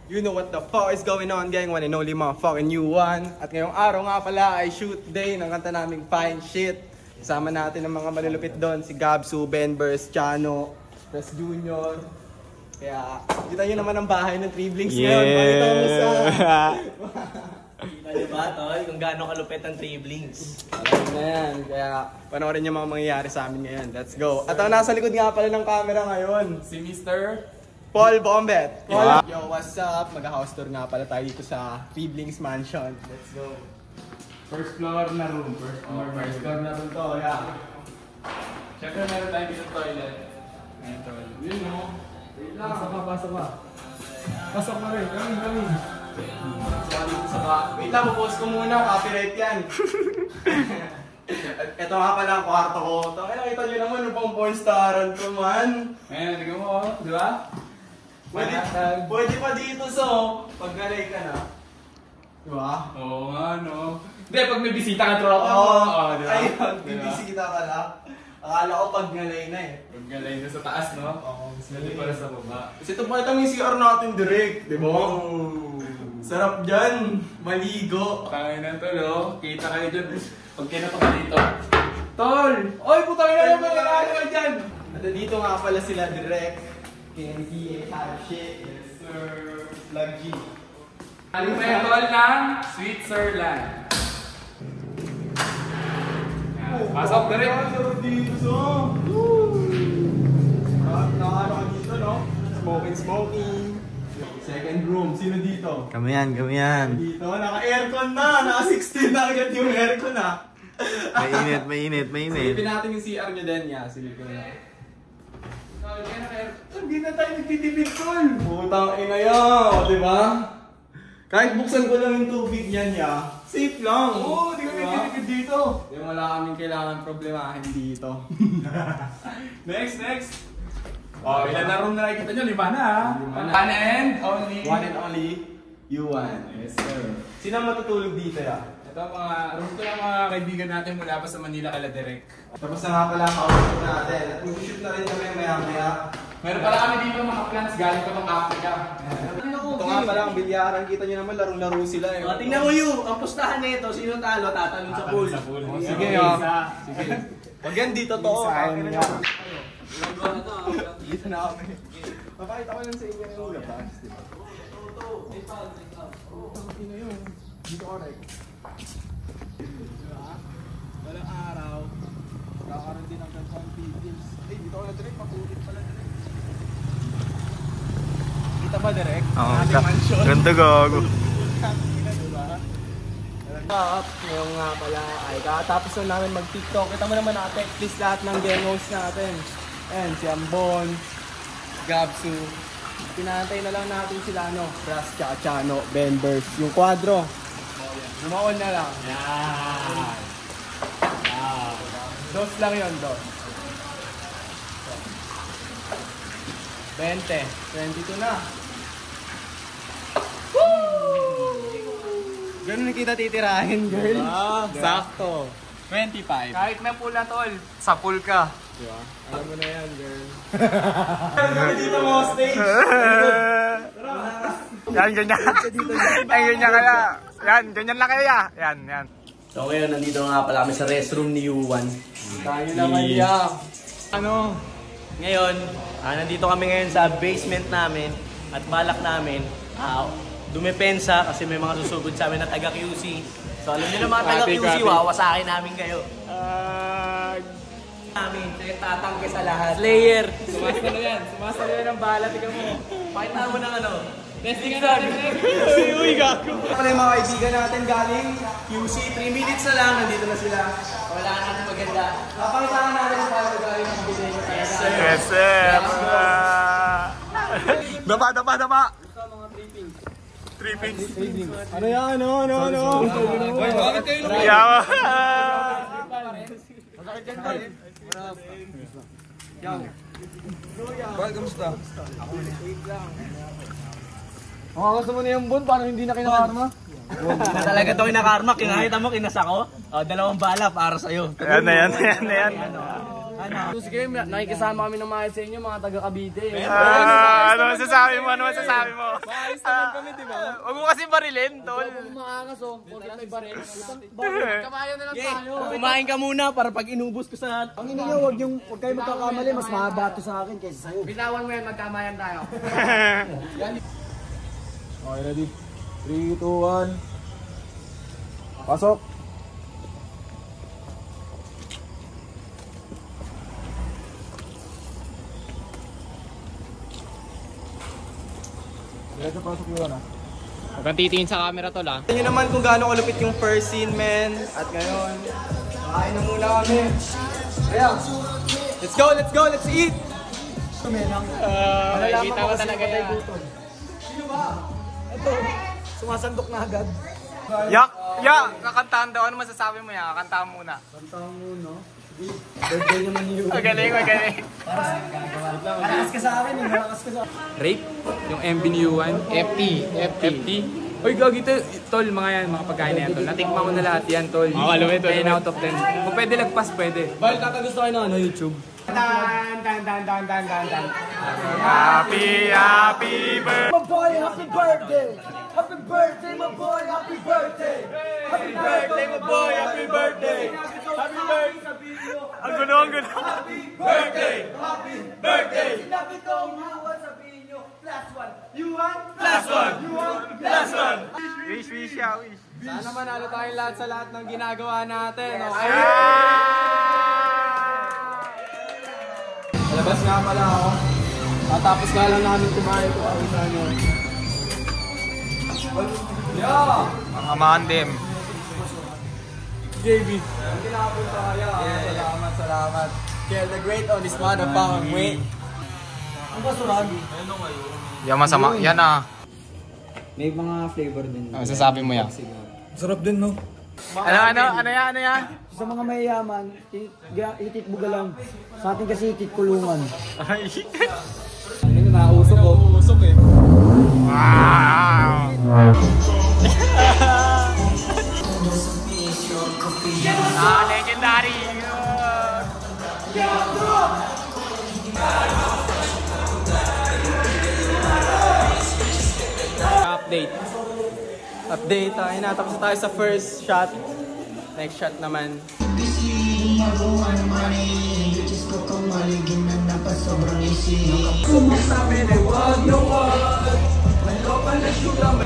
You know what the fuck is going on, gang? One and only motherfucking U1. At ngayong araw nga pala ay shoot day ng kanta naming Fine Shit. Kasama natin ang mga malulupit doon, si Gabsu, Benbers, Chano, Press Junior. Kaya, kita nyo naman ang bahay ng Triblings ngayon. Pakita mo sa... Kita nyo ba, tol? Kung gaano kalupit ang Triblings. Alam na yan. Kaya, panoorin nyo mga mangyayari sa amin ngayon. Let's go. At ang nasa likod nga pala ng camera ngayon, si Mr. Paul Bombet. Yeah. Yo, what's up? Mag-house tour nga pala tayo dito sa Triblings Mansion. Let's go. First floor na room. First floor na room to, yeah. Siyempre meron tayo dito toilet. Ayan, toilet. Yun no. Wait lang. Pasok ka. Pasok ka rin. Kami. Wait lang, post ko muna. Copyright yan. Ito nga pala ang kwarto ko. Nakita nyo naman yung pang pornstaran ko man. Ayan, tignan mo, di ba? Pwede pa dito so, pag nalay ka na. Di ba? Oo nga, no. Hindi, pag may bisita ka, tropa mo. Oo, di ba? Ayun, bibisita ka lang. Akala ko pag nalay na eh. Pag galay na sa taas, no? Oo, mas Hindi para sa baba. Kasi ito pa yung CR natin direct, di ba? Sarap dyan, maligo. Tangin na to, no? Kita kayo dyan. Pag kinato ka dito. Tol! Oy, putang ina yung mga ka dyan! At dito nga pala sila direct. KNT, Shit, yes sir, Vlog G. Aling may tol ng Switzerland. Pasok direct. Sarap dito so. Nakano ka dito, no? Smoking. Second room, sino dito? Kami yan. Dito, naka-aircon na! Naka-16 na agad yung aircon na. Mainit. Silipin natin yung CR nyo din, yeah. Silipin na. Hindi na tayo nagtitipid, tol! Putang ina yan, di ba? Kahit buksan ko lang yung tubig niyan, ya. Safe lang! Oo, di kami nagtitipid dito. Di wala kaming kailangan problemahin dito. Next. Oh, ilan na room na nakikita nyo? 5 na ha? One and only. One and only, U1. Yes sir. Sino ang matutulog dito, ya? Ito mga room ko ng mga kaibigan natin mula pa sa Manila kala direct. Tapos na nga pala ang outfit natin. At mag-shoot na rin kami maya-maya. Meron pala kami dito mga plans galing pa ng Africa. Ito nga pala ang bilyaran. Kita nyo naman, larong-laro sila eh. Tingnan mo yun, ang pustahan na ito. Sino talo? Tatalon sa pool. Sige, Sige. Pag yan dito to, kakain na dito na kami. Papakita ko lang sa inyo yung labas, di ba? Dito correct. Walang araw. Kakaroon din ng ganitong videos. Dito ko na direct, papulit pala direct. Kita ba direct? Oo, mansion. ganda gago. Ngayon nga pala ay kakatapos na namin mag-tiktok. Kita mo naman naka-checklist lahat ng gengos natin. Ayan, si Ambon, Gabsu. Pinantay na lang natin sila, Ras, Chano, Benbers. Yung kwadro. Lumaon na lang. Yan. Dos lang yun, dos. 20. 22 na. Ganun kita titirahin, girl. Sakto. 25. Kahit na pula tol, sa pool ka. Diba? Alam mo na yan, girl. Kami dito mo stage. Yan, ganyan. Ay, ganyan kaya. Yan, ganyan lang kaya. Yan. So ngayon, nandito nga pala kami sa restroom ni U1. Tayo naman ya. Ngayon, nandito kami ngayon sa basement namin. At balak namin, dumepensa kasi may mga susugod sa amin na taga-QC. So alam niyo na mga taga-QC, wawasakin namin kayo. Tatangke sa lahat. Slayer! Sumasalo yan ang bala, tignan mo. Pakita mo ng ano. Testing na natin. Uy, gago. Pala yung mga kaibigan natin galing QC. 3 minutes na lang, nandito na sila. Wala natin maganda. Napakita na natin paano galing ang bilhin. Yes, sir. Yes, sir. Dapa. Trippings. Ano yan? Ano? Bakit kayo lumay? Yawa. Bakit kamusta? Gusto mo na yung bun, paano hindi na kinakarma? Talaga ito kinakarma. Kinakita mo, kinasa ko. 2 bala para sa'yo. Yan na yan. Ay, Sige, nakikisama kami ng mga sa inyo, mga taga Cavite. Ano masasabi mo? Ano masasabi mo? Maayos naman kami, di ba? Huwag mo kasi barilin, tol. Umaangas oh, porkit may baril. Kamayan na lang tayo. Kumain ka muna para pag inubos ko sa... Ang ina niyo, huwag kayo magkakamali, mas mahaba to sa akin kaysa sa'yo. Bitawan mo yan, magkamayan tayo. Okay, ready? 3, 2, 1. Pasok! Diretso pasok yun ah. Huwag kang titingin sa camera, tol, ah. Tignan nyo naman kung gaano kalupit yung first scene, men. At ngayon, kain na muna kami. Kaya, let's go, let's eat! Kita ko talaga yan. Sino ba? Ito, sumasandok na agad. Kakantahan daw. Ano masasabi mo yan? Kakantahan muna. Kantahan mo, no? Birthday naman yun. Magaling. Malakas ka sa akin, malakas ka sa akin. Rape? Yung MB ni Yuan? FT. Uy, gagi tol, mga yan, mga pagkain na yan, tol. Natikman ko na lahat yan, tol. 10 out of 10. Kung pwede lagpas, pwede. Bal, kakagusto kayo ng YouTube? Dan. Happy birthday! My boy, happy birthday! Happy birthday, my boy, happy birthday! Happy birthday, my boy, happy birthday! Happy birthday! Ang gulo. Happy birthday! Happy birthday! Sinabi kong Yuan, sabihin nyo, +1. Yuan, +1. Yuan, +1. Wish. Sana manalo tayo lahat sa lahat ng ginagawa natin. Okay? Labas nga pala ako. Tatapos nga lang namin kumain ko ang isa nyo. Yeah! Mga mandim. JB. Ang kinapunta kaya. Salamat. Kill the great on this motherfucking way. Ang basurag. Yan masama. Yan ah. May mga flavor din. Ano masasabi mo yan? Sarap din, no? Ano yan? Sa mga mayayaman, itikbuga lang. Sa atin kasi itikkulungan. Ano na, usok ko. Usok eh. Wow! Legendary! Update tayo na. Tapos na tayo sa first shot. Next shot naman. Sumasabi na wag na wag. Maloko na syulang.